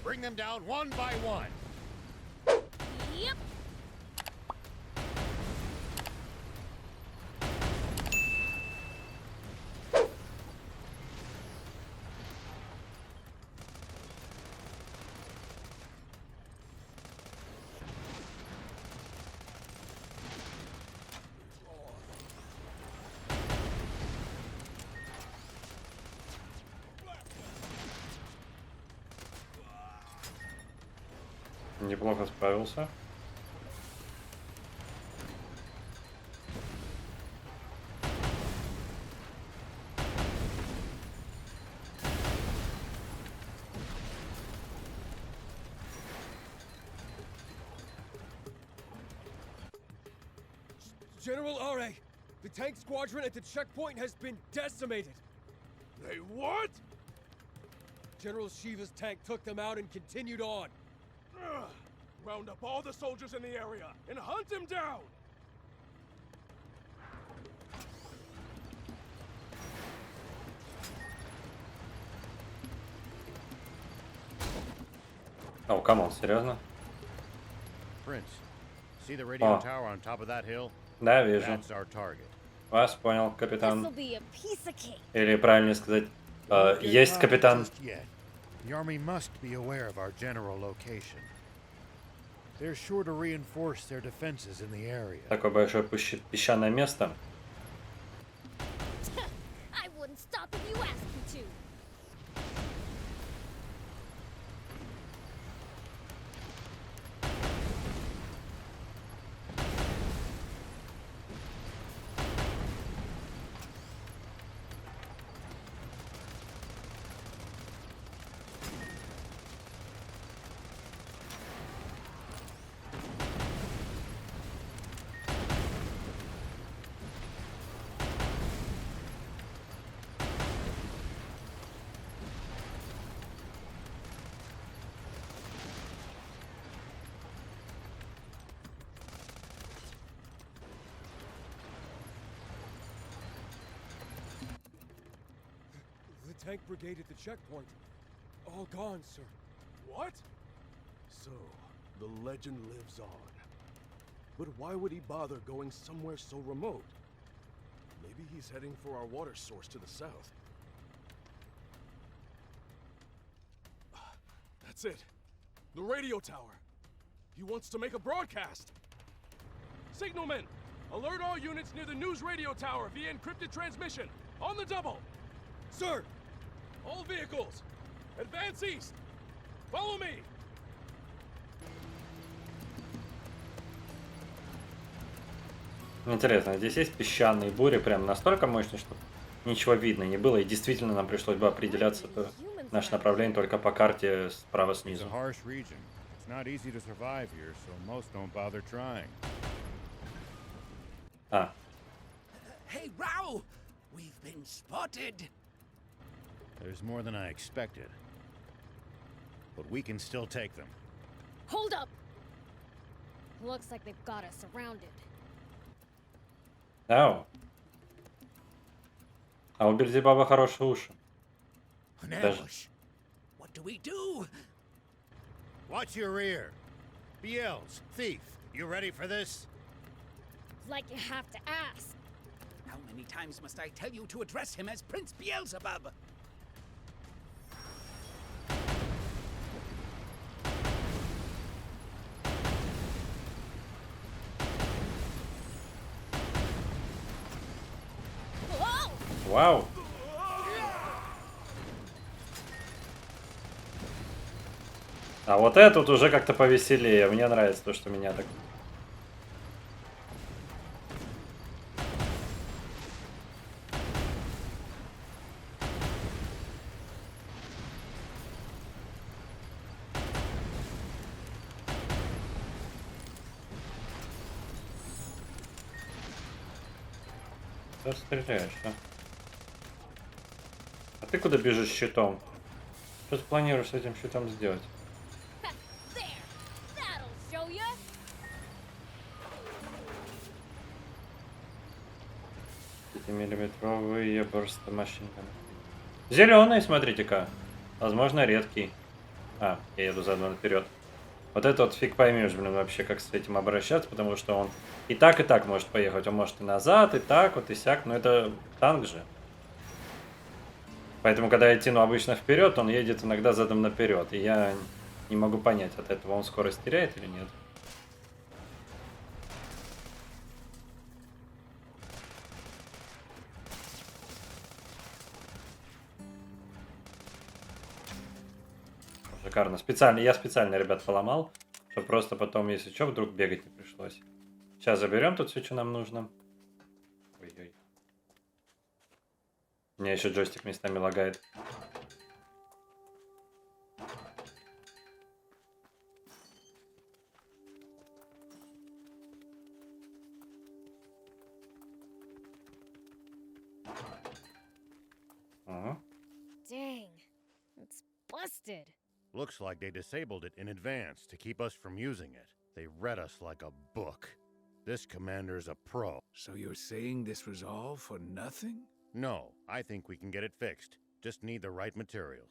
Bring them down one by one. Yep. Неплохо справился. General R.A., the tank squadron at the checkpoint has been decimated. They what? General Shiva's tank took them out and continued on. Ugh. Round up all the soldiers in the area and hunt him down! Oh, камон, серьезно? Prince, see the radio Oh. tower on top of that hill? Да, вижу. That's our target. Вас понял, This'll капитан. be a piece of cake. Или правильно сказать, есть капитан. Just yet. The army must be aware of our general location. They're sure to reinforce their defenses in the area. Такое большое песчаное место. I wouldn't stop if you asked me to. The tank brigade at the checkpoint. All gone, sir. What? So, the legend lives on. But why would he bother going somewhere so remote? Maybe he's heading for our water source to the south. That's it. The radio tower. He wants to make a broadcast. Signalman, alert all units near the news radio tower via encrypted transmission. On the double. Sir! All vehicles, advance east. Follow me. Интересно, здесь есть песчаные бури, прям настолько мощные, что ничего видно не было, и действительно нам пришлось бы определяться наше направление только по карте справа It's a снизу. harsh region. It's not easy to survive here, so most don't bother trying. А, Hey, Rao! We've been spotted! There's more than I expected. But we can still take them. Hold up! Looks like they've got us surrounded. ау. А у Бельзебаба хорошие уши. An There's- ambush! What do we do? Watch your rear. BLs, thief, you ready for this? Like you have to ask. How many times must I tell you to address him as Prince Beelzebub? Whoa! Вау. А вот этот уже как-то повеселее. Мне нравится то, что меня так... Что стреляешь, а? А ты куда бежишь с щитом? Что ты планируешь с этим щитом сделать? There! That'll show ya! 5-миллиметровые бурсты машинками. Зеленый, смотрите-ка. Возможно, редкий. А, я еду заодно наперед. Вот это вот фиг поймешь, блин, вообще, как с этим обращаться, потому что он и так может поехать. Он может и назад, и так, вот и сяк, но это танк же. Поэтому, когда я тяну обычно вперед, он едет иногда задом наперед. И я не могу понять, от этого он скорость теряет или нет. Шикарно. Я специально, ребят, поломал, чтобы просто потом, если что, вдруг бегать не пришлось. Сейчас заберем тут все, что нам нужно. Ой-ой. У меня еще джойстик местами лагает. Ага. Dang, it's busted. Looks like they disabled it in advance to keep us from using it. They read us like a book. This commander's a pro. So you're saying this was all for nothing? No, I think we can get it fixed. Just need the right materials.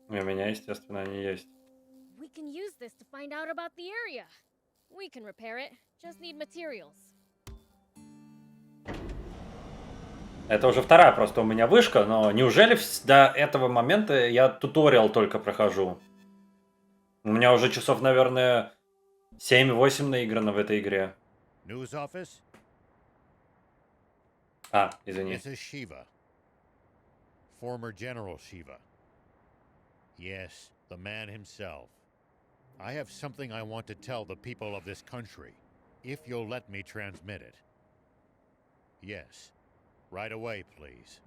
У меня, естественно, они есть. We can use this to find out about the area. We can repair it. Just need materials. Это уже вторая просто у меня вышка, но неужели до этого момента я туториал только прохожу? У меня уже часов, наверное, 7-8 наиграно в этой игре. News office? А, извини. This is Shiva. Former General Shiva. Yes, the man himself. I have something I want to tell the people of this country, if you'll let me transmit it. Yes. Right away, please.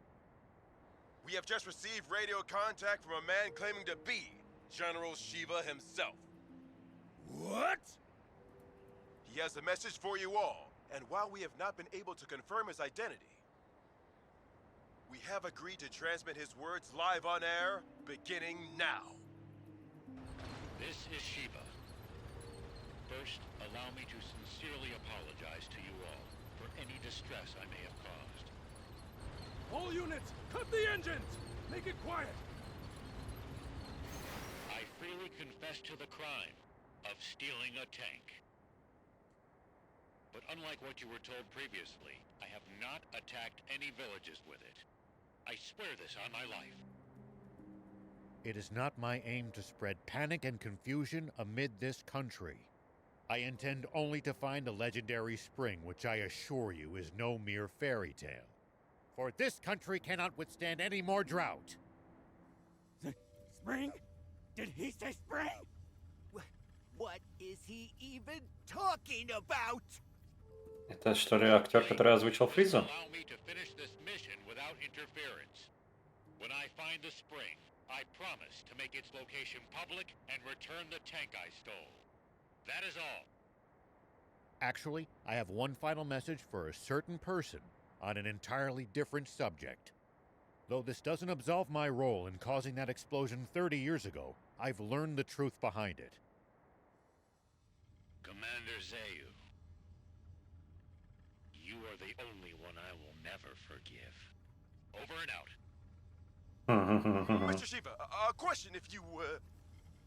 We have just received radio contact from a man claiming to be General Shiva himself. What? He has a message for you all, and while we have not been able to confirm his identity, we have agreed to transmit his words live on air, beginning now. This is Shiva. First, allow me to sincerely apologize to you all for any distress I may have caused. All units, cut the engines! Make it quiet! I freely confess to the crime of stealing a tank. But unlike what you were told previously, I have not attacked any villages with it. I swear this on my life. It is not my aim to spread panic and confusion amid this country. I intend only to find the legendary spring, which I assure you is no mere fairy tale. For this country cannot withstand any more drought. Spring? Did he say spring? What is he even talking about? Это что ли актер, который озвучил Фризу? Allow me to finish this mission without interference. When I find the spring, I promise to make its location public and return the tank I stole. That is all. Actually, I have one final message for a certain person on an entirely different subject. Though this doesn't absolve my role in causing that explosion 30 years ago, I've learned the truth behind it. Commander Zayu, you are the only one I will never forgive. Over and out. Mr. Shiva, a question if you,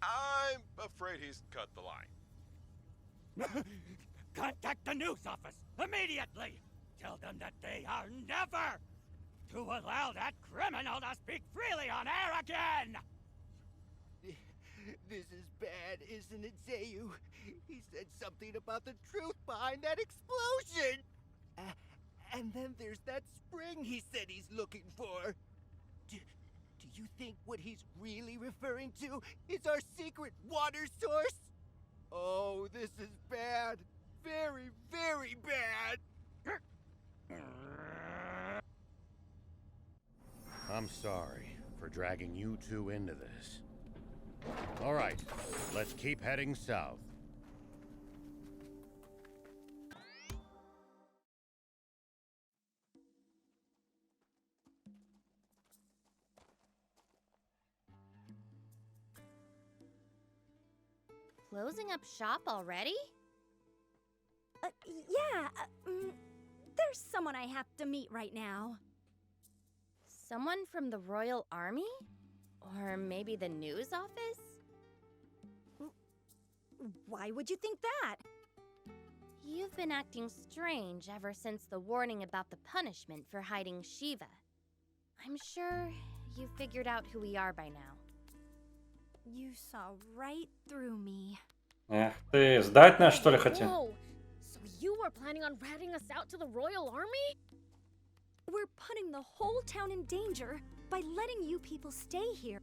I'm afraid he's cut the line. Contact the news office immediately! Tell them that they are never to allow that criminal to speak freely on air again! This is bad, isn't it, Zayu? He said something about the truth behind that explosion! And then there's that spring he said he's looking for. Do you think what he's really referring to is our secret water source? Oh, this is bad. Very, very bad. I'm sorry for dragging you two into this. All right, let's keep heading south. Closing up shop already? Yeah, there's someone I have to meet right now. Someone from the Royal Army? Or maybe the news office? Why would you think that? You've been acting strange ever since the warning about the punishment for hiding Shiva. I'm sure you figured out who we are by now. You saw right through me. Эх ты, сдать нас что ли хотел? Whoa! So you were planning on ratting us out to the Royal Army? We're putting the whole town in danger by letting you people stay here.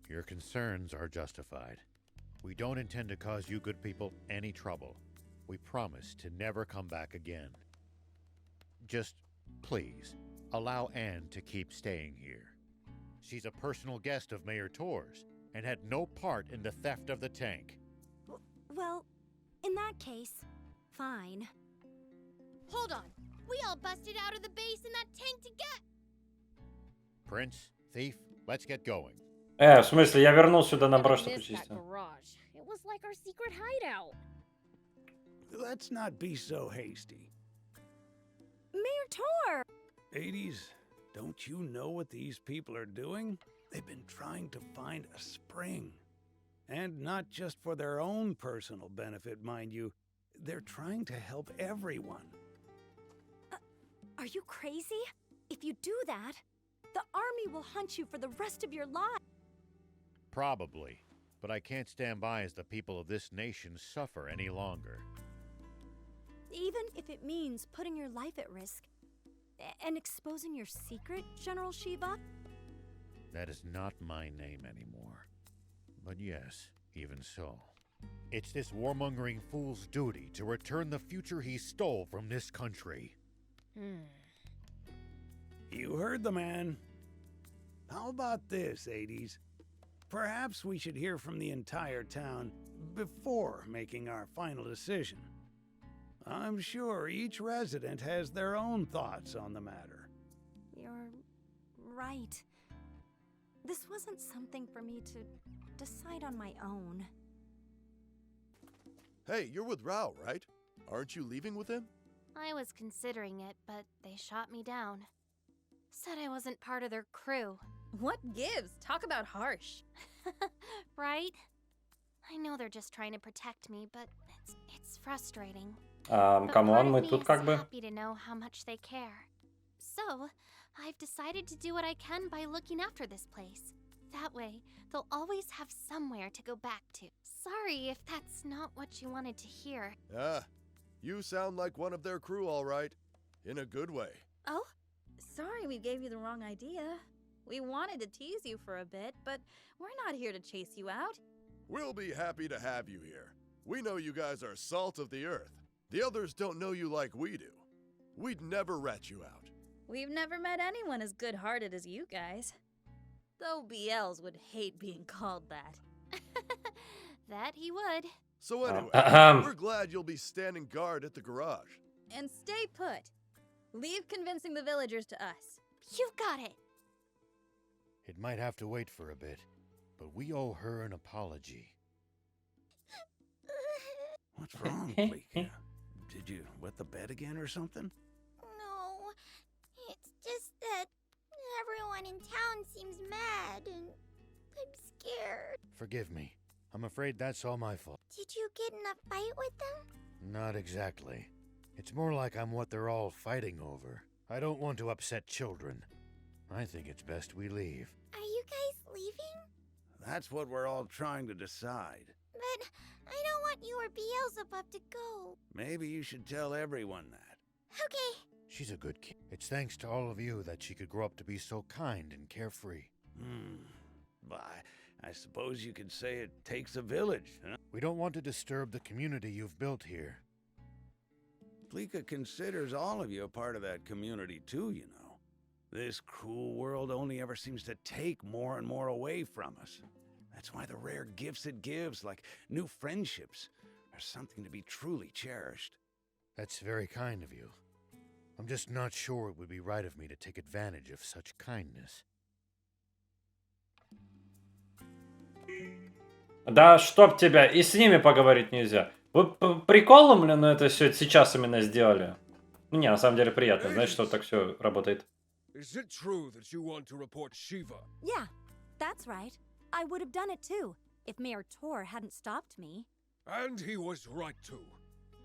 Your concerns are justified. We don't intend to cause you good people any trouble. We promise to never come back again. Just, please, allow Anne to keep staying here. She's a personal guest of Mayor Tor's and had no part in the theft of the tank. Well, in that case, fine. Hold on. We all busted out of the base in that tank to get... Prince, thief, let's get going. В смысле, я вернул сюда на брошенку Missed that чисто. garage. It was like our secret hideout. Let's not be so hasty. Mayor Tor! Hades, don't you know what these people are doing? They've been trying to find a spring. And not just for their own personal benefit, mind you. They're trying to help everyone. Are you crazy? If you do that, the army will hunt you for the rest of your life. Probably, but I can't stand by as the people of this nation suffer any longer. Even if it means putting your life at risk and exposing your secret, General Shiva? That is not my name anymore. But yes, even so. It's this warmongering fool's duty to return the future he stole from this country. You heard the man. How about this, Hades? Perhaps we should hear from the entire town before making our final decision. I'm sure each resident has their own thoughts on the matter. You're right. This wasn't something for me to decide on my own. Hey, you're with Rao, right? Aren't you leaving with him? I was considering it, but they shot me down. Said I wasn't part of their crew. What gives? Talk about harsh. Right? I know they're just trying to protect me, but it's frustrating. Камон, мы тут как бы... Happy to know how much they care. So, I've decided to do what I can by looking after this place. That way, they'll always have somewhere to go back to. Sorry if that's not what you wanted to hear. Ah, you sound like one of their crew, all right. In a good way. Oh, sorry we gave you the wrong idea. We wanted to tease you for a bit, but we're not here to chase you out. We'll be happy to have you here. We know you guys are salt of the earth. The others don't know you like we do. We'd never rat you out. We've never met anyone as good-hearted as you guys. Though BLs would hate being called that. That he would. So anyway, we're glad you'll be standing guard at the garage. And stay put. Leave convincing the villagers to us. You've got it. It might have to wait for a bit, but we owe her an apology. What's wrong, Pleika? Did you wet the bed again or something? No, it's just that everyone in town seems mad and I'm scared. Forgive me. I'm afraid that's all my fault. Did you get in a fight with them? Not exactly. It's more like I'm what they're all fighting over. I don't want to upset children. I think it's best we leave. Are you guys leaving? That's what we're all trying to decide. But I don't want you or Beelzebub to go. Maybe you should tell everyone that. Okay. She's a good kid. It's thanks to all of you that she could grow up to be so kind and carefree. I suppose you could say it takes a village, huh? We don't want to disturb the community you've built here. Pleika considers all of you a part of that community too, you know. This cruel world only ever seems to take more and more away from us. That's why the rare gifts it gives, like new friendships, are something to be truly cherished. That's very kind of you. I'm just not sure it would be right of me to take advantage of such kindness. Да чтоб тебя, и с ними поговорить нельзя. Вы приколом ли, но это все сейчас именно сделали? Ну не, на самом деле приятно, знаешь, что так все работает. Is it true that you want to report Shiva? Yeah, That's right. I would have done it too, if Mayor Tor hadn't stopped me. And he was right too.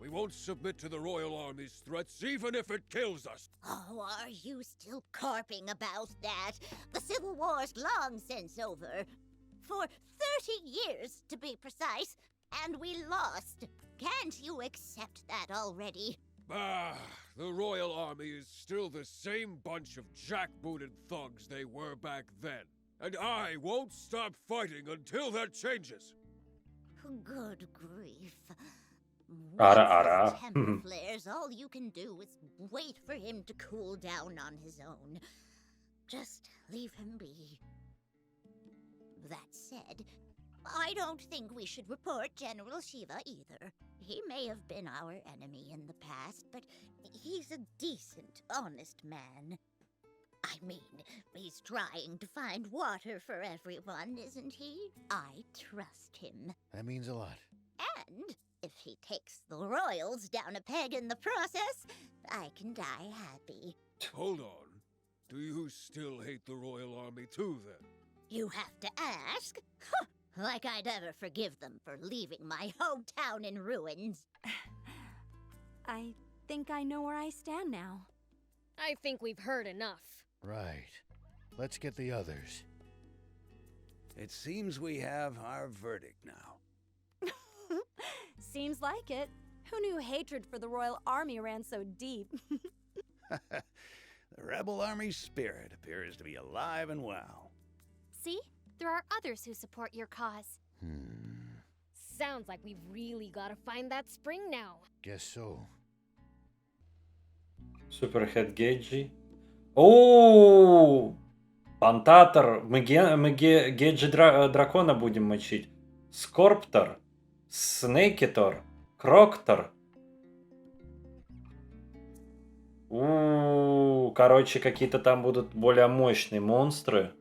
We won't submit to the Royal Army's threats, even if it kills us. Oh, are you still carping about that? The Civil War's long since over. For 30 years, to be precise, and we lost. Can't you accept that already? Ah, the Royal Army is still the same bunch of jackbooted thugs they were back then. And I won't stop fighting until that changes. Good grief. Ara. Temper flares, all you can do is wait for him to cool down on his own. Just leave him be. That said, I don't think we should report General Shiva either. He may have been our enemy in the past, but he's a decent, honest man. I mean, he's trying to find water for everyone, isn't he? I trust him. That means a lot. And if he takes the royals down a peg in the process, I can die happy. Hold on. Do you still hate the Royal Army too, then? You have to ask? Like I'd ever forgive them for leaving my hometown in ruins. I think I know where I stand now. I think we've heard enough. Right. Let's get the others. It seems we have our verdict now. Seems like it. Who knew hatred for the Royal Army ran so deep? The Rebel Army spirit appears to be alive and well. See? There are others who support your cause. Sounds like we've really gotta find that spring now. Guess so. Суперхед Гейджи. О, Пантатор. Мы Гейджи дракона будем мочить. Скорптор. Снейкитор. Кроктор. Короче, какие-то там будут более мощные монстры.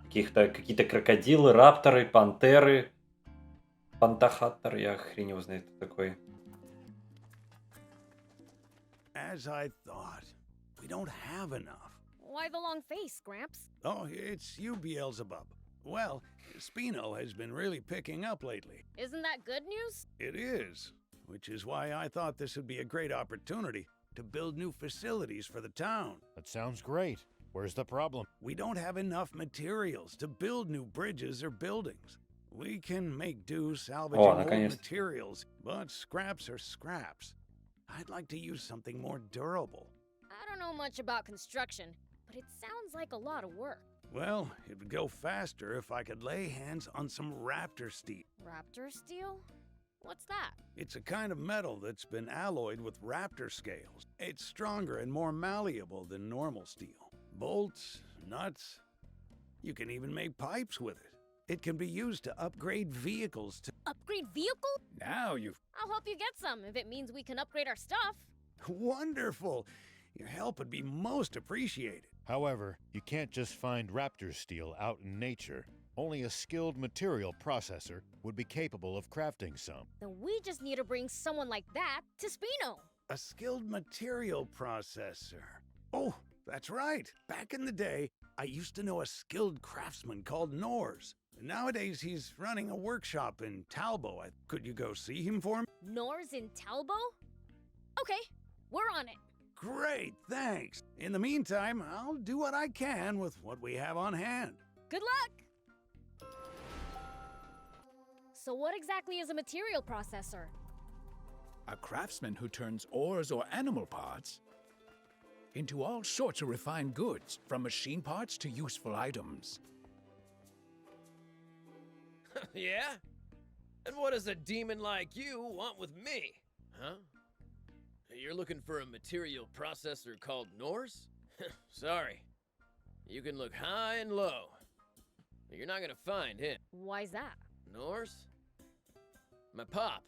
Какие-то крокодилы, рапторы, пантеры. Пантахаттер, я хрень его знает, кто такой. As I thought, we don't have enough. Why the long face, Gramps? Oh, it's you, Beelzebub. Well, Spino has been really picking up lately. Isn't that good news? It is, which is why I thought this would be a great opportunity to build new facilities for the town. That sounds great. Where's the problem? We don't have enough materials to build new bridges or buildings. We can make do salvaging old materials, but scraps are scraps. I'd like to use something more durable. I don't know much about construction, but it sounds like a lot of work. Well, it would go faster if I could lay hands on some raptor steel. Raptor steel? What's that? It's a kind of metal that's been alloyed with raptor scales. It's stronger and more malleable than normal steel. Bolts, nuts, you can even make pipes with it. It can be used to upgrade vehicles to... Upgrade vehicle? Now you've... I'll help you get some if it means we can upgrade our stuff. Wonderful! Your help would be most appreciated. However, you can't just find raptor steel out in nature. Only a skilled material processor would be capable of crafting some. Then we just need to bring someone like that to Spino. A skilled material processor. Oh, that's right. Back in the day, I used to know a skilled craftsman called Nors. Nowadays, he's running a workshop in Talbo. Could you go see him for me? Nors in Talbo? Okay, we're on it. Great, thanks. In the meantime, I'll do what I can with what we have on hand. Good luck! So what exactly is a material processor? A craftsman who turns ores or animal parts into all sorts of refined goods, from machine parts to useful items. Yeah? And what does a demon like you want with me? Huh? You're looking for a material processor called Norse? Sorry. You can look high and low. You're not gonna find him. Why's that? Norse? My pop.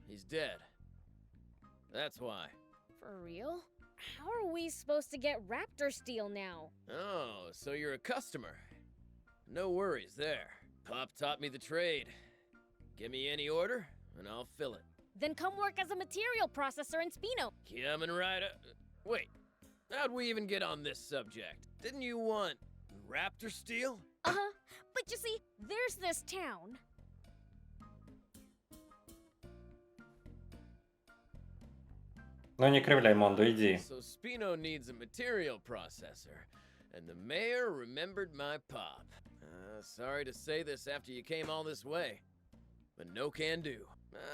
He's dead. That's why. For real? How are we supposed to get raptor steel now? Oh, so you're a customer. No worries there. Pop taught me the trade. Give me any order, and I'll fill it. Then come work as a material processor in Spino. Coming right up. Wait, how'd we even get on this subject? Didn't you want raptor steel? Uh-huh. But you see, there's this town. Ну не кривляй, Мондо, иди. So Spino needs a material processor, and the mayor remembered my pop. Sorry to say this after you came all this way, but no can do.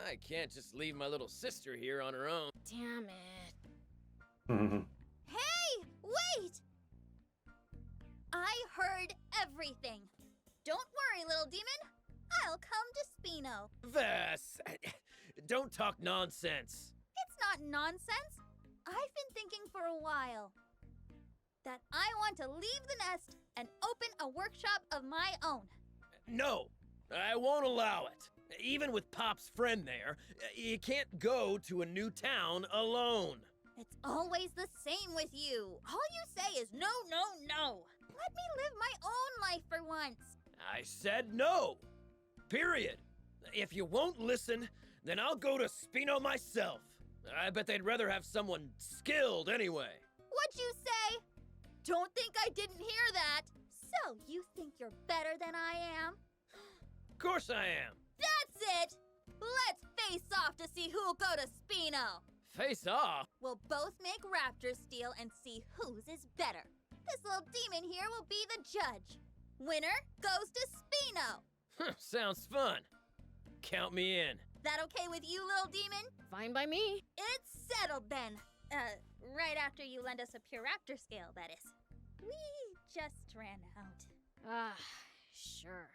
I can't just leave my little sister here on her own. Damn it. Hey, wait! I heard everything. Don't worry, little demon. I'll come to Spino. Vass, don't talk nonsense. It's not nonsense. I've been thinking for a while that I want to leave the nest and open a workshop of my own. No, I won't allow it. Even with Pop's friend there, you can't go to a new town alone. It's always the same with you. All you say is no, no, no. Let me live my own life for once. I said no. Period. If you won't listen, then I'll go to Spino myself. I bet they'd rather have someone skilled anyway. What'd you say? Don't think I didn't hear that. So you think you're better than I am? Of course I am. That's it. Let's face off to see who'll go to Spino. Face off? We'll both make raptor steel and see whose is better. This little demon here will be the judge. Winner goes to Spino. Sounds fun. Count me in. That okay with you, little demon? Fine by me. It's settled then. Right after you lend us a pure raptor scale, that is. We just ran out. Ah, sure.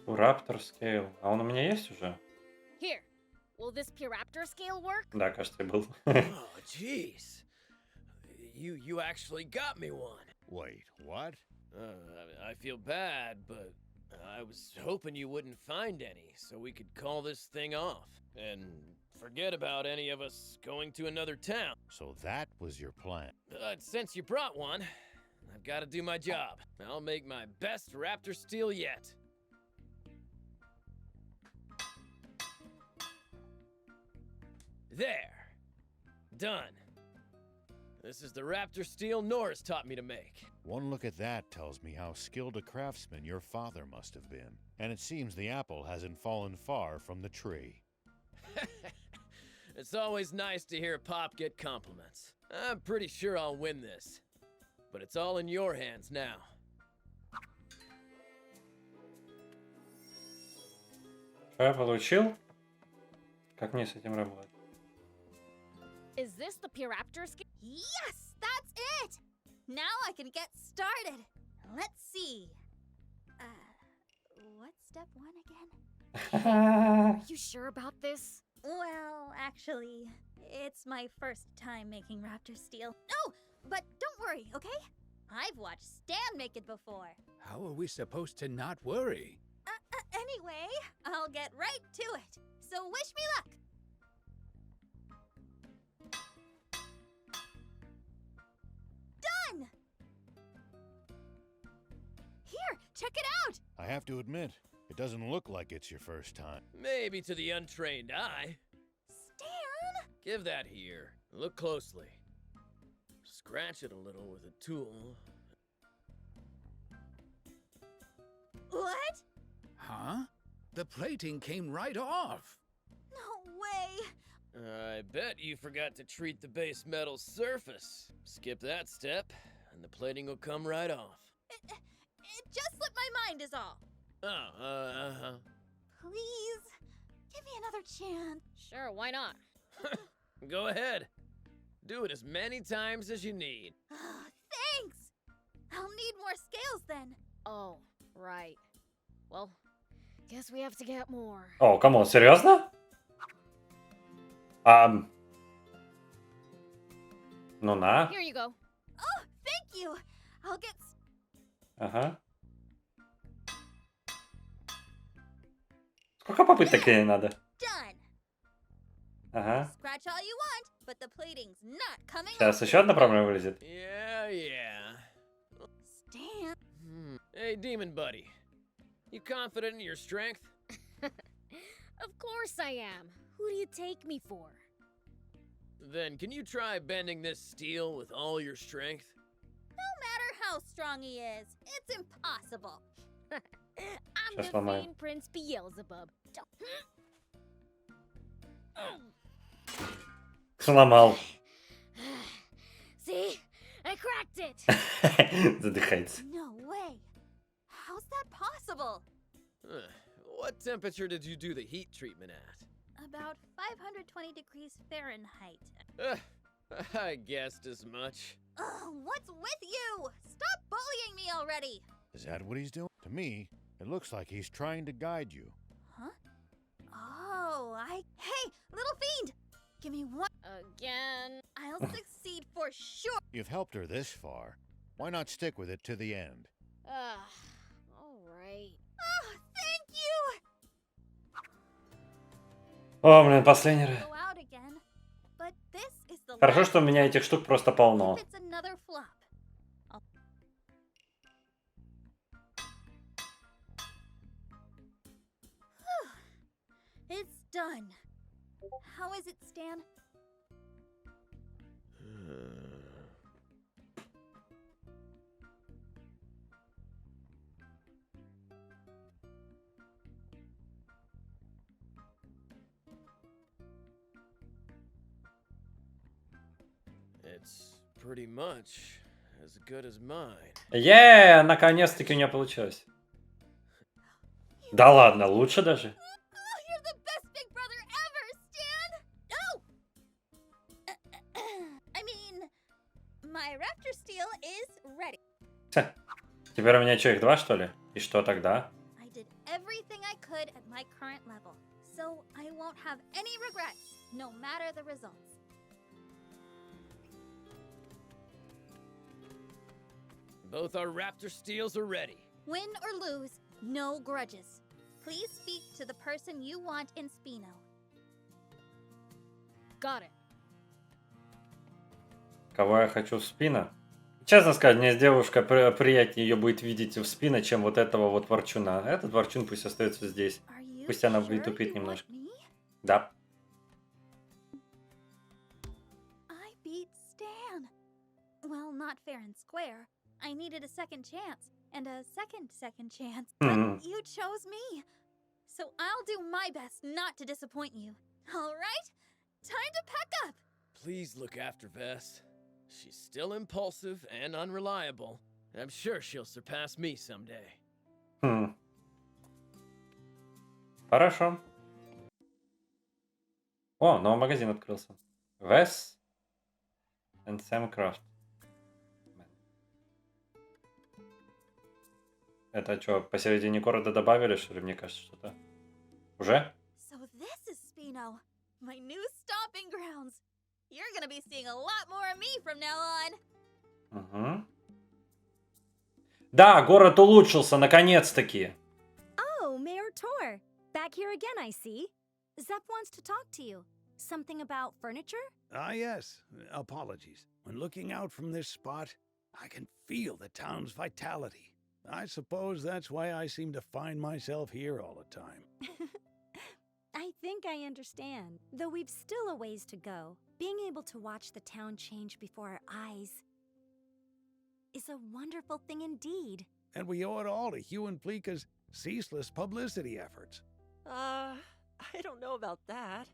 Raptor Scale. А он у меня есть уже? Here. Will this Puraptor scale work? Да, кажется, и был. Oh, jeez. You actually got me one. Wait, what? I feel bad, but I was hoping you wouldn't find any, so we could call this thing off. And forget about any of us going to another town. So that was your plan. But since you brought one, I've got to do my job. I'll make my best raptor steel yet. There. Done. This is the raptor steel Norris taught me to make. One look at that tells me how skilled a craftsman your father must have been. And it seems the apple hasn't fallen far from the tree. It's always nice to hear Pop get compliments. I'm pretty sure I'll win this. But it's all in your hands now. Что я получил? Как мне с этим работать? Is this the Puraptor scale? Yes, that's it! Now I can get started. Let's see. What's step 1 again? Are you sure about this? Well, actually, it's my first time making raptor steel. Oh, but don't worry, okay? I've watched Stan make it before. How are we supposed to not worry? Anyway, I'll get right to it. So wish me luck. Done! Here, check it out! I have to admit, it doesn't look like it's your first time. Maybe to the untrained eye. Stan! Give that here. Look closely. Scratch it a little with a tool. What? Huh? The plating came right off. No way! I bet you forgot to treat the base metal surface. Skip that step, and the plating will come right off. It just slipped my mind is all. Oh, Please, give me another chance. Sure, why not? Go ahead. Do it as many times as you need. Thanks! I'll need more scales then. Oh, right. Well, guess we have to get more. О, камон, серьезно? Ну на. Here you go. Oh, thank you. I'll get... Ага. Сколько попыток ей надо? Done. Ага. Scratch all you want, but the plating's not coming Сейчас off. еще одна проблема вылезет. Yeah. Stan. Hey, demon buddy. You confident in your strength? Of course I am. Who do you take me for? Then can you try bending this steel with all your strength? No matter how strong he is, it's impossible. I'm Сейчас the сломаю. Fiend Prince Beelzebub. Сломал. See? I cracked it! Задыхается. No way. How's that possible? What temperature did you do the heat treatment at? About 520 degrees Fahrenheit. I guessed as much. Ugh, what's with you? Stop bullying me already! Is that what he's doing? To me, it looks like he's trying to guide you. Huh? Oh, Hey, little fiend! Give me one. Again. I'll succeed for sure. You've helped her this far. Why not stick with it to the end? Alright. Oh, thank you! О, блин, последний раз. Go out again. But this is the Хорошо, что у меня этих штук просто полно. It's another flop. It's done. How is it, Stan? It's pretty much as good as mine. Наконец-таки у меня получилось. Да ладно, лучше даже. You're the best big brother ever, Stan! Oh! I mean, my raptor steel is ready. Теперь у меня что, их два, что ли? И что тогда? I did everything I could at my current level, so I won't have any regrets, no matter the results. Both our raptor steels are ready. Win or lose, no grudges. Please speak to the person you want in Spino. Got it. Кого я хочу в спина? Честно сказать, мне с девушкой приятнее ее будет видеть в спина, чем вот этого вот ворчуна. Этот ворчун пусть остается здесь. Пусть она будет тупить немножко. Да. I beat Stan. Well, not fair and square. I needed a second chance, and a second chance, but you chose me. So I'll do my best not to disappoint you. All right? Time to pack up. Please look after Vess. She's still impulsive and unreliable. I'm sure she'll surpass me someday. Хорошо. О, новый магазин открылся. Вес and Sam Craft. Это что, посередине города добавили, что ли, мне кажется, что-то? Уже? So this is Spino, my new stomping grounds. You're gonna be seeing a lot more of me from now on. Угу. Да, город улучшился, наконец-таки. Oh, Mayor Tor. Back here again, I see. Zep wants to talk to you. Something about furniture? Ah, yes. Apologies. When looking out from this spot, I can feel the town's vitality. I suppose that's why I seem to find myself here all the time. I think I understand. Though we've still a ways to go, being able to watch the town change before our eyes is a wonderful thing indeed. And we owe it all to Hugh and Pleeka's ceaseless publicity efforts. I don't know about that.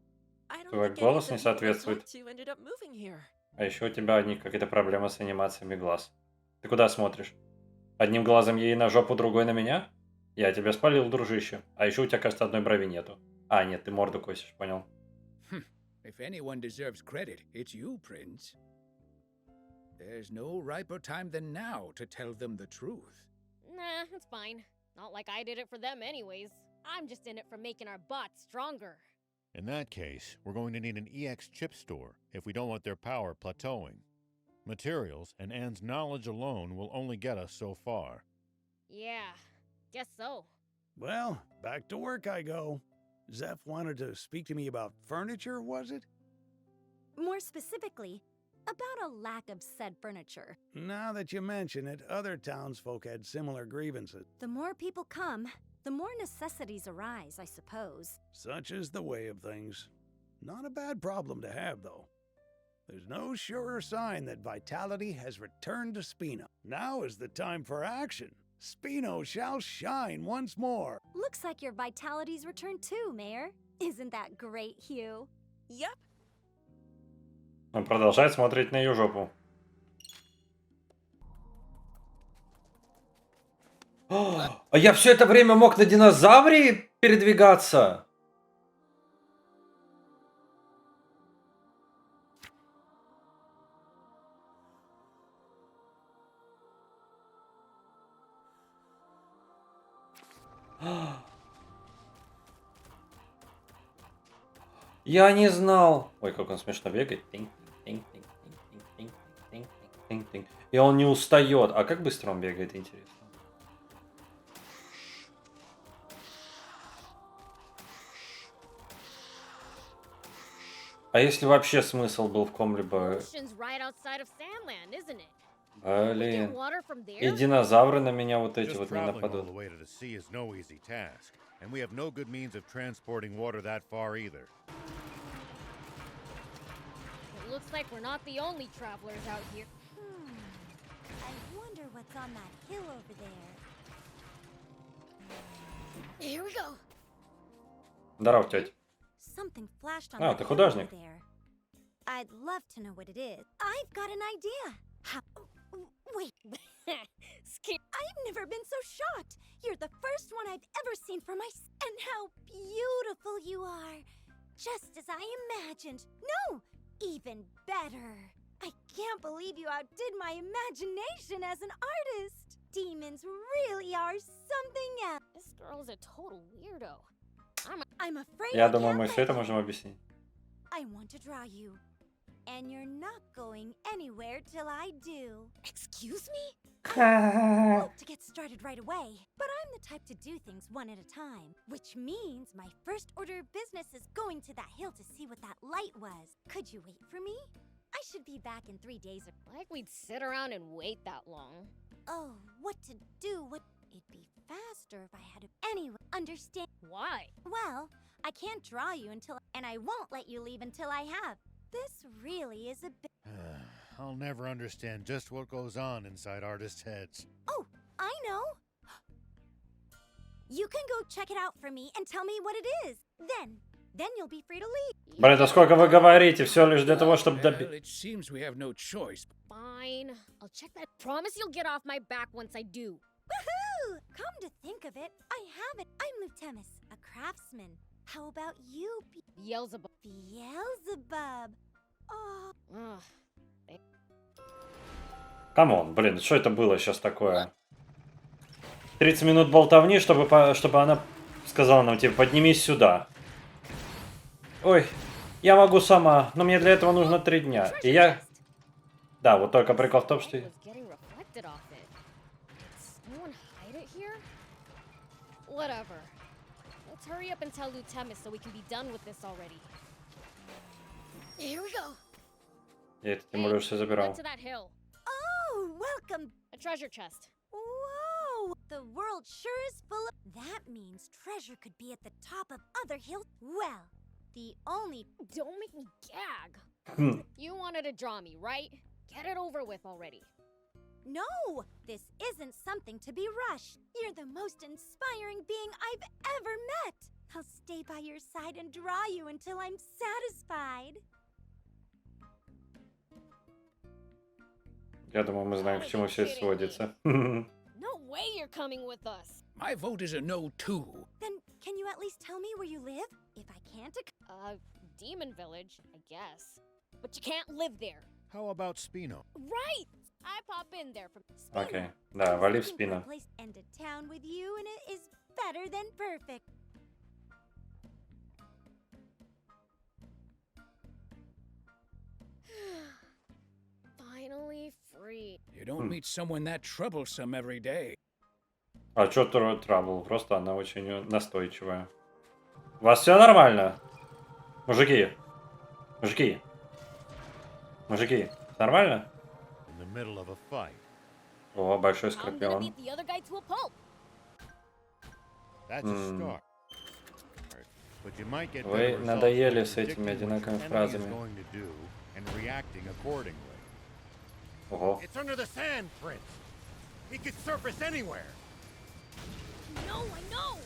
I don't Твой think голос any не of the people I соответствует. talked to ended up moving here. А еще у тебя одни какие-то проблемы с анимациями глаз. Ты куда смотришь? Одним глазом ей на жопу, другой на меня? Я тебя спалил, дружище. А еще у тебя, кажется, одной брови нету. А, нет, ты морду косишь, понял. If anyone deserves credit, it's you, Prince. There's no riper time than now to tell them the truth. Nah, it's fine. Not like I did it for them anyways. I'm just in it for making our bots stronger. In that case, we're going to need an EX chip store if we don't want their power plateauing. Materials and Anne's knowledge alone will only get us so far. Yeah, guess so. Well, back to work I go. Zeph wanted to speak to me about furniture, was it? More specifically, about a lack of said furniture. Now that you mention it, other townsfolk had similar grievances. The more people come, the more necessities arise, I suppose. Such is the way of things. Not a bad problem to have, though. There's no surer sign that vitality has returned to Spino. Now is the time for action. Spino shall shine once more. Looks like your vitality's returned too, Mayor. Isn't that great, Hugh? Yep. Он продолжает смотреть на ее жопу. А я все это время мог на динозавре передвигаться? Я не знал. Ой, как он смешно бегает. И он не устает. А как быстро он бегает, интересно? А если вообще смысл был в ком-либо... Блин. И динозавры на меня вот эти вот не нападут. And we have no good means of transporting water that far either. It looks like we're not the only travelers out here. I wonder what's on that hill over there. Here we go. Здорово, тетя. Something flashed on А, that ты hill художник. over there. I'd love to know what it is. I've got an idea. Wait. I've never been so shocked. You're the first one I've ever seen for my... And how beautiful you are. Just as I imagined. No, even better. I can't believe you outdid my imagination as an artist. Demons really are something else. This girl's a total weirdo. I'm afraid Я I думаю, can't мы let все это you. можем объяснить. I want to draw you. And you're not going anywhere till I do. Excuse me? I hope to get started right away, but I'm the type to do things one at a time, which means my first order of business is going to that hill to see what that light was. Could you wait for me? I should be back in 3 days. Like we'd sit around and wait that long. Oh, what to do? It'd be faster if I had to. Anyway, understand? Why? Well, I can't draw you until, and I won't let you leave until I have. This really is a bit... I'll never understand just what goes on inside artists' heads. Oh, I know. You can go check it out for me and tell me what it is. Then you'll be free to leave. Блин, да сколько вы говорите? Все лишь для того, чтобы Well, добить. it seems we have no choice. Fine. I'll check that. Promise you'll get off my back once I do. Woohoo! Come to think of it, I have it. I'm Lutemis, a craftsman. How about you, Beelzebub? Beelzebub. Oh. Ugh. Камон, блин, что это было сейчас такое? 30 минут болтовни, чтобы она сказала нам, типа, поднимись сюда. Ой, я могу сама, но мне для этого нужно 3 дня. И я... Да, вот только прикол в том, что... Whatever. Let's hurry up and tell Lutemis so we can be done with this already. Here we go. Я это тем более все забирал. To that hill. Oh, welcome. A treasure chest. Whoa! The world sure is full of... That means treasure could be at the top of other hills. Well, the only... Don't make me gag. You wanted to draw me, right? Get it over with already. No! This isn't something to be rushed. You're the most inspiring being I've ever met. I'll stay by your side and draw you until I'm satisfied. Я думаю, мы знаем, к чему все это сводится. No way you're coming with us. My vote is a no too. Then can you at least tell me where you live? If I can't... Demon Village, I guess. But you can't live there. How about Spino? Right! I pop in there from... Окей, да, вали в спину. And a town with you and it is better than perfect. Finally free. You don't meet someone that troublesome every day. А чё трабл? Просто она очень настойчивая. У вас все нормально? Мужики? Мужики? Мужики? Нормально? О, большой скорпион. Вы надоели с этими одинаковыми фразами. and reacting accordingly. Ого. It's under the sand, Prince. He could surface anywhere. No, I know!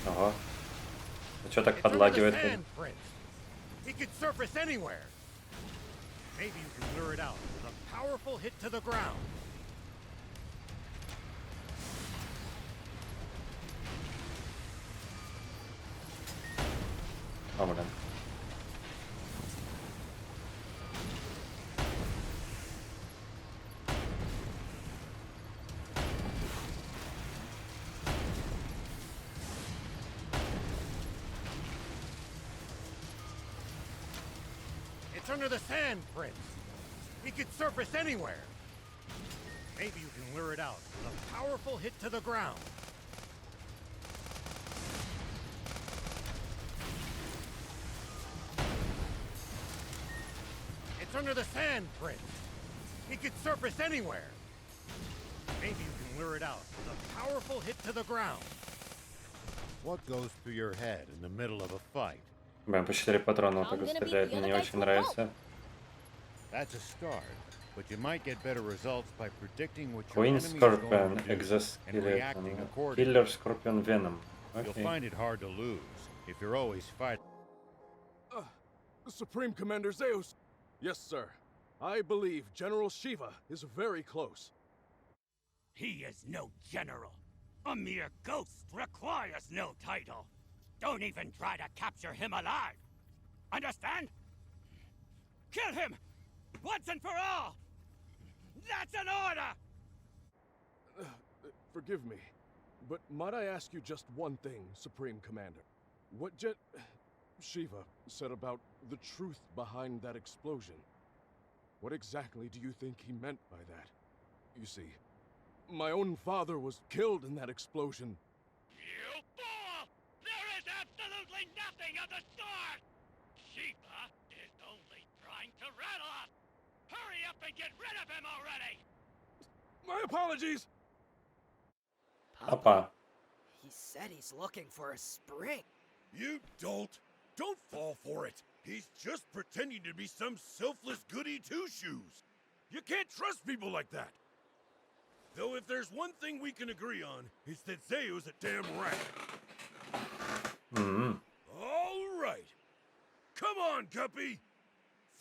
Ого. А чё так It's under the подлагивает? sand, Prince. He could surface anywhere. Maybe you can lure it out with a powerful hit to the ground. О, блин. It's under the sand, Prince. He could surface anywhere. Maybe you can lure it out with a powerful hit to the ground. It's under the sand, Prince. He could surface anywhere. Maybe you can lure it out with a powerful hit to the ground. What goes through your head in the middle of a fight? Блин, по 4 патрона вот так стреляет, мне не очень нравится. That's a start, but you might get better results by predicting what your Queen enemy is Scorpion, going to do and Exoskeleton, reacting accordingly. Killer Scorpion Venom. You'll Окей. find it hard to lose if you're always fighting. Supreme Commander Zeus. Yes, sir. I believe General Shiva is very close. He is no general. A mere ghost requires no title. Don't even try to capture him alive. Understand? Kill him! Once and for all! That's an order! Forgive me, but might I ask you just one thing, Supreme Commander? What Shiva said about the truth behind that explosion? What exactly do you think he meant by that? You see, my own father was killed in that explosion. You fool! There is absolutely nothing of the sort! Shiva is only trying to rattle us! Hurry up and get rid of him already! My apologies! Опа. He said he's looking for a spring. You dolt! Don't fall for it! He's just pretending to be some selfless goody two-shoes! You can't trust people like that! Though if there's one thing we can agree on, it's that Zeus a damn rat. All right! Come on, Guppy!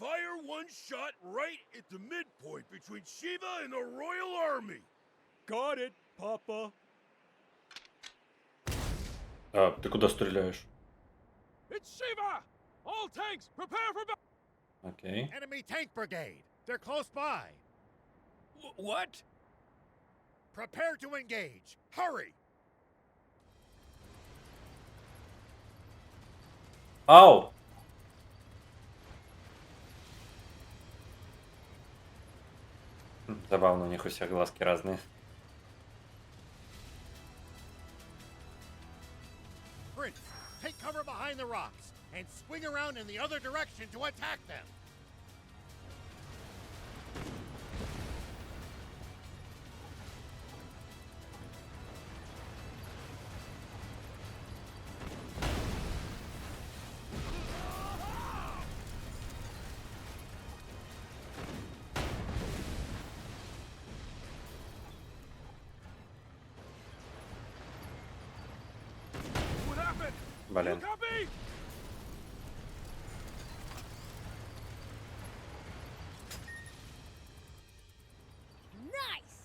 Fire one shot right at the midpoint between Shiva and the Royal Army! Got it, Papa. А, ты куда стреляешь? It's Shiva! All tanks, prepare for battle! Окей. Enemy tank brigade. They're close by. What? Prepare to engage. Hurry! Ау! Забавно, у них у всех глазки разные. Prince, take cover behind the rocks and swing around in the other direction to attack them. What happened? Блин. Copy! Nice!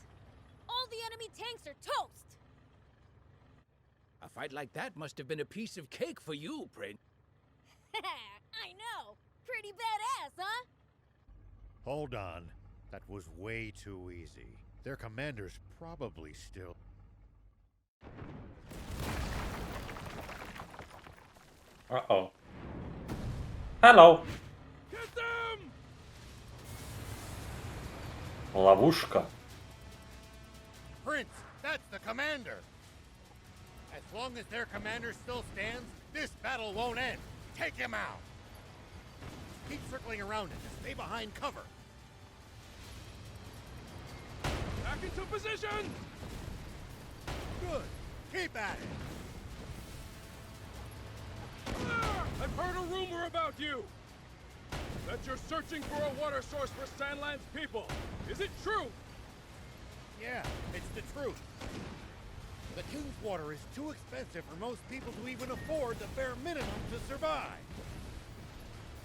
All the enemy tanks are toast! A fight like that must have been a piece of cake for you, Prince. I know! Pretty badass, huh? Hold on. That was way too easy. Their commander's probably still... Uh-oh. Hello. Get them! Ловушка. Prince, that's the commander. As long as their commander still stands, this battle won't end. Take him out. Keep circling around it and stay behind cover. Back into position! Good. Keep at it. rumor about you? That you're searching for a water source for Sandland's people. Is it true? Yeah, it's the truth. The King's water is too expensive for most people to even afford the bare minimum to survive.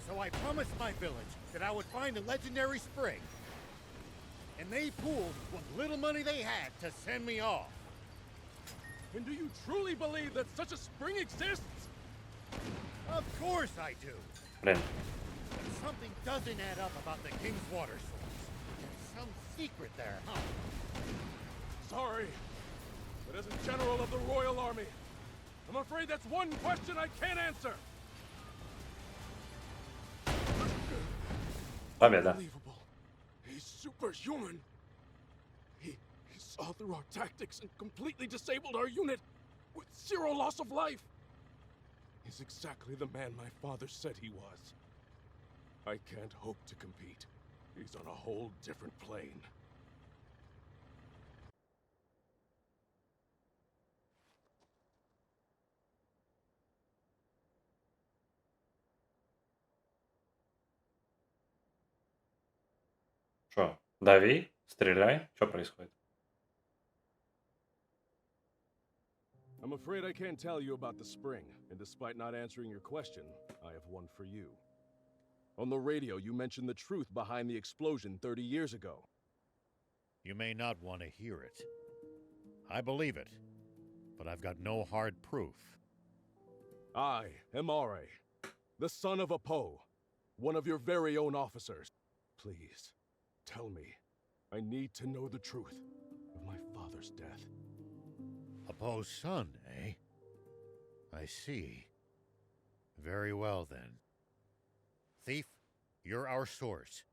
So I promised my village that I would find a legendary spring. And they pooled what little money they had to send me off. And do you truly believe that such a spring exists? Of course I do. Блин. But something doesn't add up about the King's water source. There's some secret there, huh? Sorry, but as a general of the Royal Army, I'm afraid that's one question I can't answer. Победа. Unbelievable. He's superhuman. He saw through our tactics and completely disabled our unit with 0 loss of life. He's exactly the man my father said he was. I can't hope to compete. He's on a whole different plane. Что? Дави, стреляй. Что происходит? I'm afraid I can't tell you about the spring, and despite not answering your question, I have one for you. On the radio, you mentioned the truth behind the explosion 30 years ago. You may not want to hear it. I believe it, but I've got no hard proof. I am Are, the son of a Po, one of your very own officers. Please, tell me. I need to know the truth of my father's death. A Poe's son, eh? I see. Very well, then. Thief, you're our source.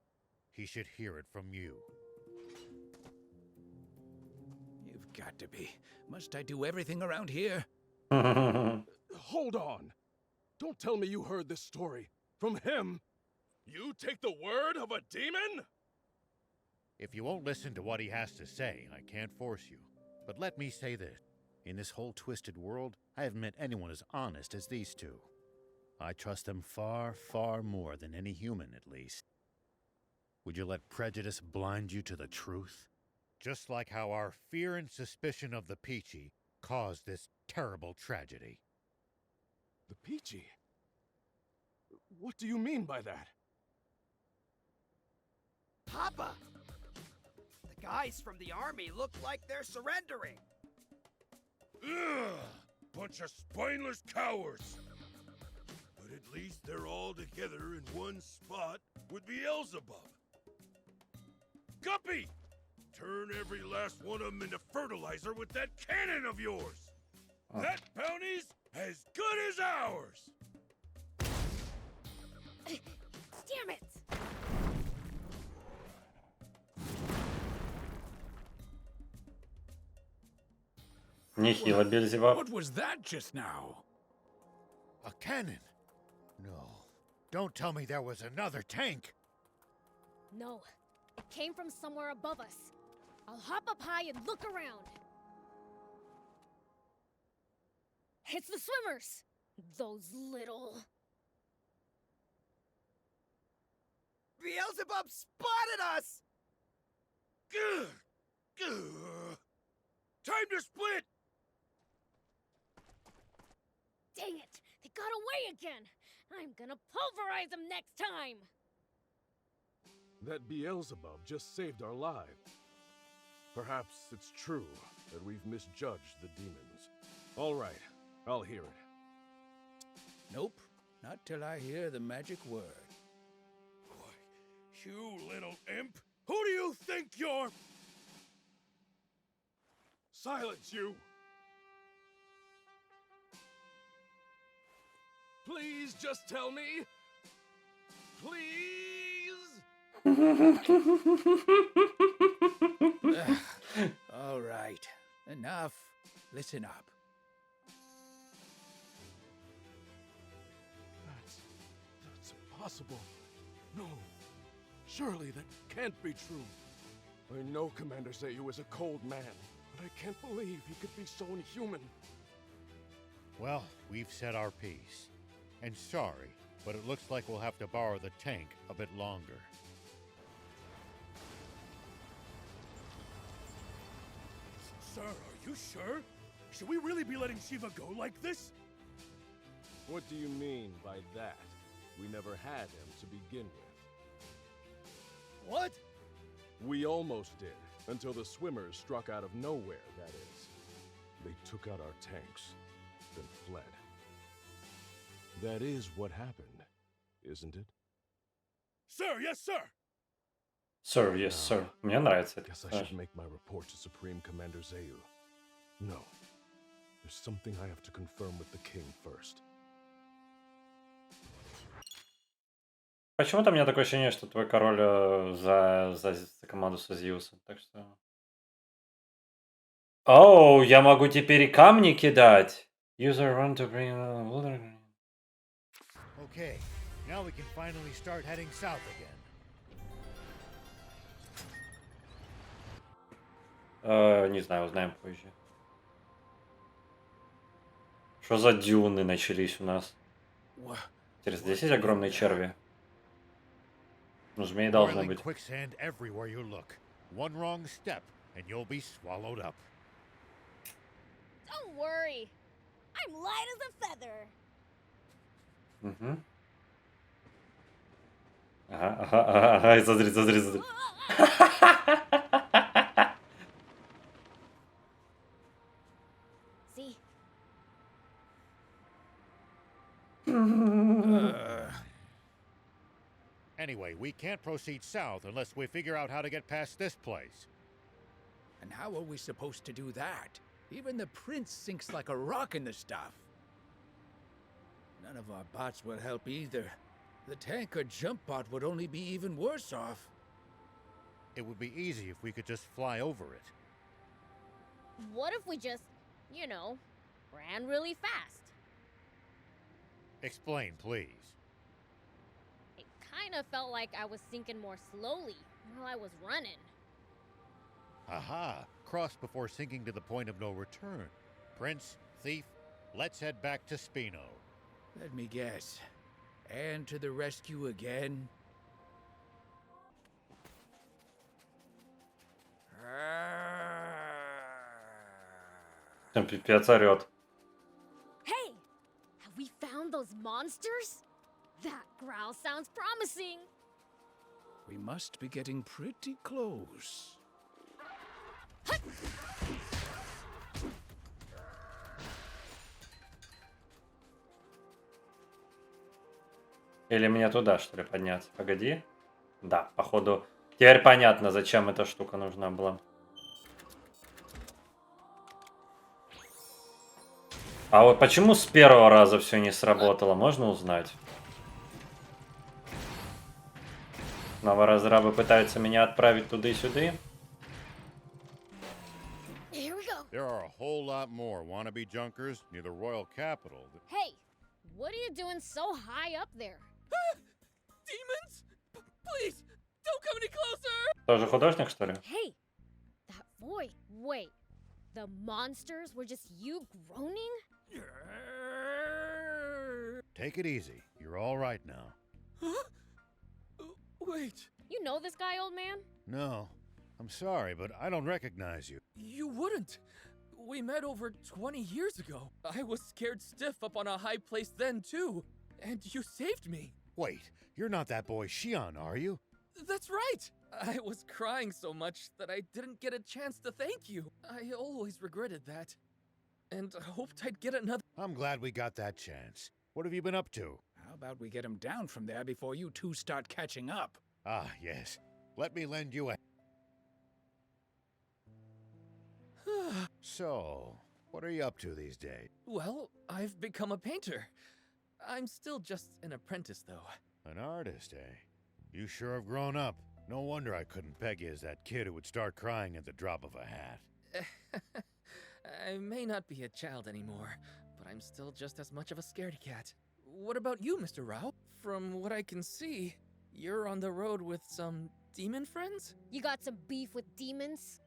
He should hear it from you. You've got to be. Must I do everything around here? Hold on. Don't tell me you heard this story from him. You take the word of a demon? If you won't listen to what he has to say, I can't force you. But let me say this. In this whole twisted world, I haven't met anyone as honest as these two. I trust them far, far more than any human, at least. Would you let prejudice blind you to the truth? Just like how our fear and suspicion of the Peachy caused this terrible tragedy. The Peachy? What do you mean by that? Papa! The guys from the army look like they're surrendering. Ugh! Bunch of spineless cowards! But at least they're all together in one spot with Beelzebub. Guppy! Turn every last one of them into fertilizer with that cannon of yours! That bounty's as good as ours! Damn it! Нехило, Бельзебуб. What was that just now? A cannon? No. Don't tell me there was another tank. No, it came from somewhere above us. I'll hop up high and look around. It's the swimmers! Those little... Beelzebub spotted us! Gah! Gah! Time to split! Dang it! They got away again! I'm gonna pulverize them next time! That Beelzebub just saved our lives. Perhaps it's true that we've misjudged the demons. All right, I'll hear it. Nope, not till I hear the magic word. You little imp! Who do you think you're? Silence, you! Please just tell me. Please? All right, enough. Listen up. That's impossible. No. Surely that can't be true. I know Commander Zayu is a cold man, but I can't believe he could be so inhuman. Well, we've said our piece. And sorry, but it looks like we'll have to borrow the tank a bit longer. Sir, are you sure? Should we really be letting Shiva go like this? What do you mean by that? We never had him to begin with. What? We almost did, until the swimmers struck out of nowhere, that is. They took out our tanks, then fled. That is what happened, isn't it? Sir, yes, sir! Sir, yes, sir. Мне нравится это. Guess I should make my report to Supreme Commander Zayu. No. There's something I have to confirm with the king first. Почему-то у меня такое ощущение, что твой король за команду со Зиусом, так что... Оу, я могу теперь и камни кидать. User run to bring water. Okay, now we can finally start heading south again. Не знаю, узнаем позже. Что за дюны начались у нас? Теперь здесь есть огромные черви. Ну, змеи должны быть. Quicksand everywhere you look. One wrong step, and you'll be swallowed up. Don't worry. I'm light as a feather. Угу. Ага, смотри. See? Anyway, we can't proceed south unless we figure out how to get past this place. And how are we supposed to do that? Even the prince sinks like a rock in the stuff. None of our bots will help either. The tank or jump bot would only be even worse off. It would be easy if we could just fly over it. What if we just, you know, ran really fast? Explain, please. It kind of felt like I was sinking more slowly while I was running. Aha! Cross before sinking to the point of no return. Prince, thief, let's head back to Spino. Let me guess. And to the rescue again? Там пипец орёт. Hey! Have we found those monsters? That growl sounds promising. We must be getting pretty close. Или мне туда, что ли, подняться? Погоди. Да, походу. Теперь понятно, зачем эта штука нужна была. А вот почему с первого раза все не сработало, можно узнать? Новоразрабы пытаются меня отправить туда и сюда. There are a whole lot more wannabe junkers near the royal capital. Hey, what are you doing so high up there? Demons? Please, don't come any closer! Тоже художник, что ли? Hey, that voice. Wait, the monsters were just you groaning? Take it easy. You're all right now. Huh? Wait. You know this guy, old man? No. I'm sorry, but I don't recognize you. You wouldn't. We met over 20 years ago. I was scared stiff up on a high place then, too. And you saved me. Wait, you're not that boy Shion, are you? That's right. I was crying so much that I didn't get a chance to thank you. I always regretted that. And hoped I'd get another. I'm glad we got that chance. What have you been up to? How about we get him down from there before you two start catching up? Ah, yes. Let me lend you a... So, what are you up to these days? Well, I've become a painter. I'm still just an apprentice, though. An artist, eh? You sure have grown up. No wonder I couldn't peg you as that kid who would start crying at the drop of a hat. I may not be a child anymore, but I'm still just as much of a scaredy cat. What about you, Mr. Rao? From what I can see, you're on the road with some demon friends? You got some beef with demons?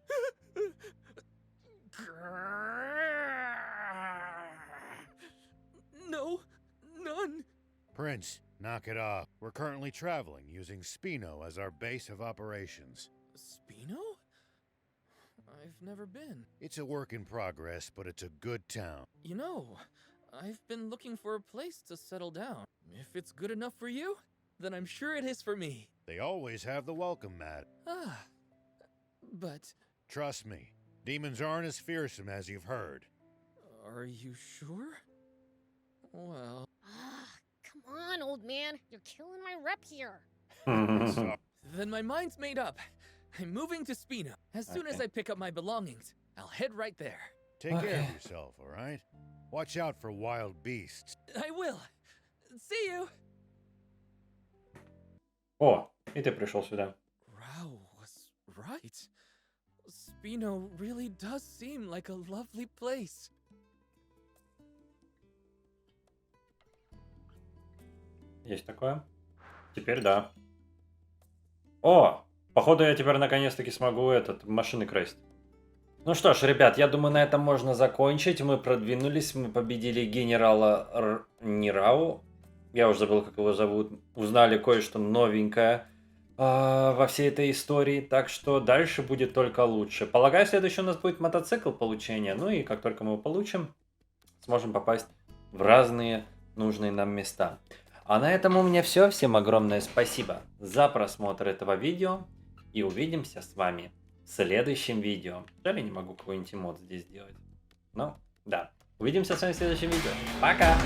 No, none. Prince, Knock it off. We're currently traveling using Spino as our base of operations. Spino? I've never been. It's a work in progress, but it's a good town. You know, I've been looking for a place to settle down. If it's good enough for you, then I'm sure it is for me. They always have the welcome mat. Ah, but... Trust me, demons aren't as fearsome as you've heard. Are you sure? Well... Come on, old man. You're killing my rep here. Then my mind's made up. I'm moving to Spino. As soon as I pick up my belongings, I'll head right there. Take care of yourself, all right? Watch out for wild beasts. I will. See you. О, и ты пришел сюда. Rao was right. Spino really does seem like a lovely place. Есть такое? Теперь да. О! Походу я теперь наконец-таки смогу машины красить. Ну что ж, ребят, я думаю, на этом можно закончить. Мы продвинулись, мы победили генерала Нирау. Я уже забыл, как его зовут. Узнали кое-что новенькое во всей этой истории. Так что дальше будет только лучше. Полагаю, следующий у нас будет мотоцикл получения. Ну и как только мы его получим, сможем попасть в разные нужные нам места. А на этом у меня все. Всем огромное спасибо за просмотр этого видео. И увидимся с вами в следующем видео. Жаль, я не могу какой-нибудь эмот здесь сделать. Ну, да. Увидимся с вами в следующем видео. Пока!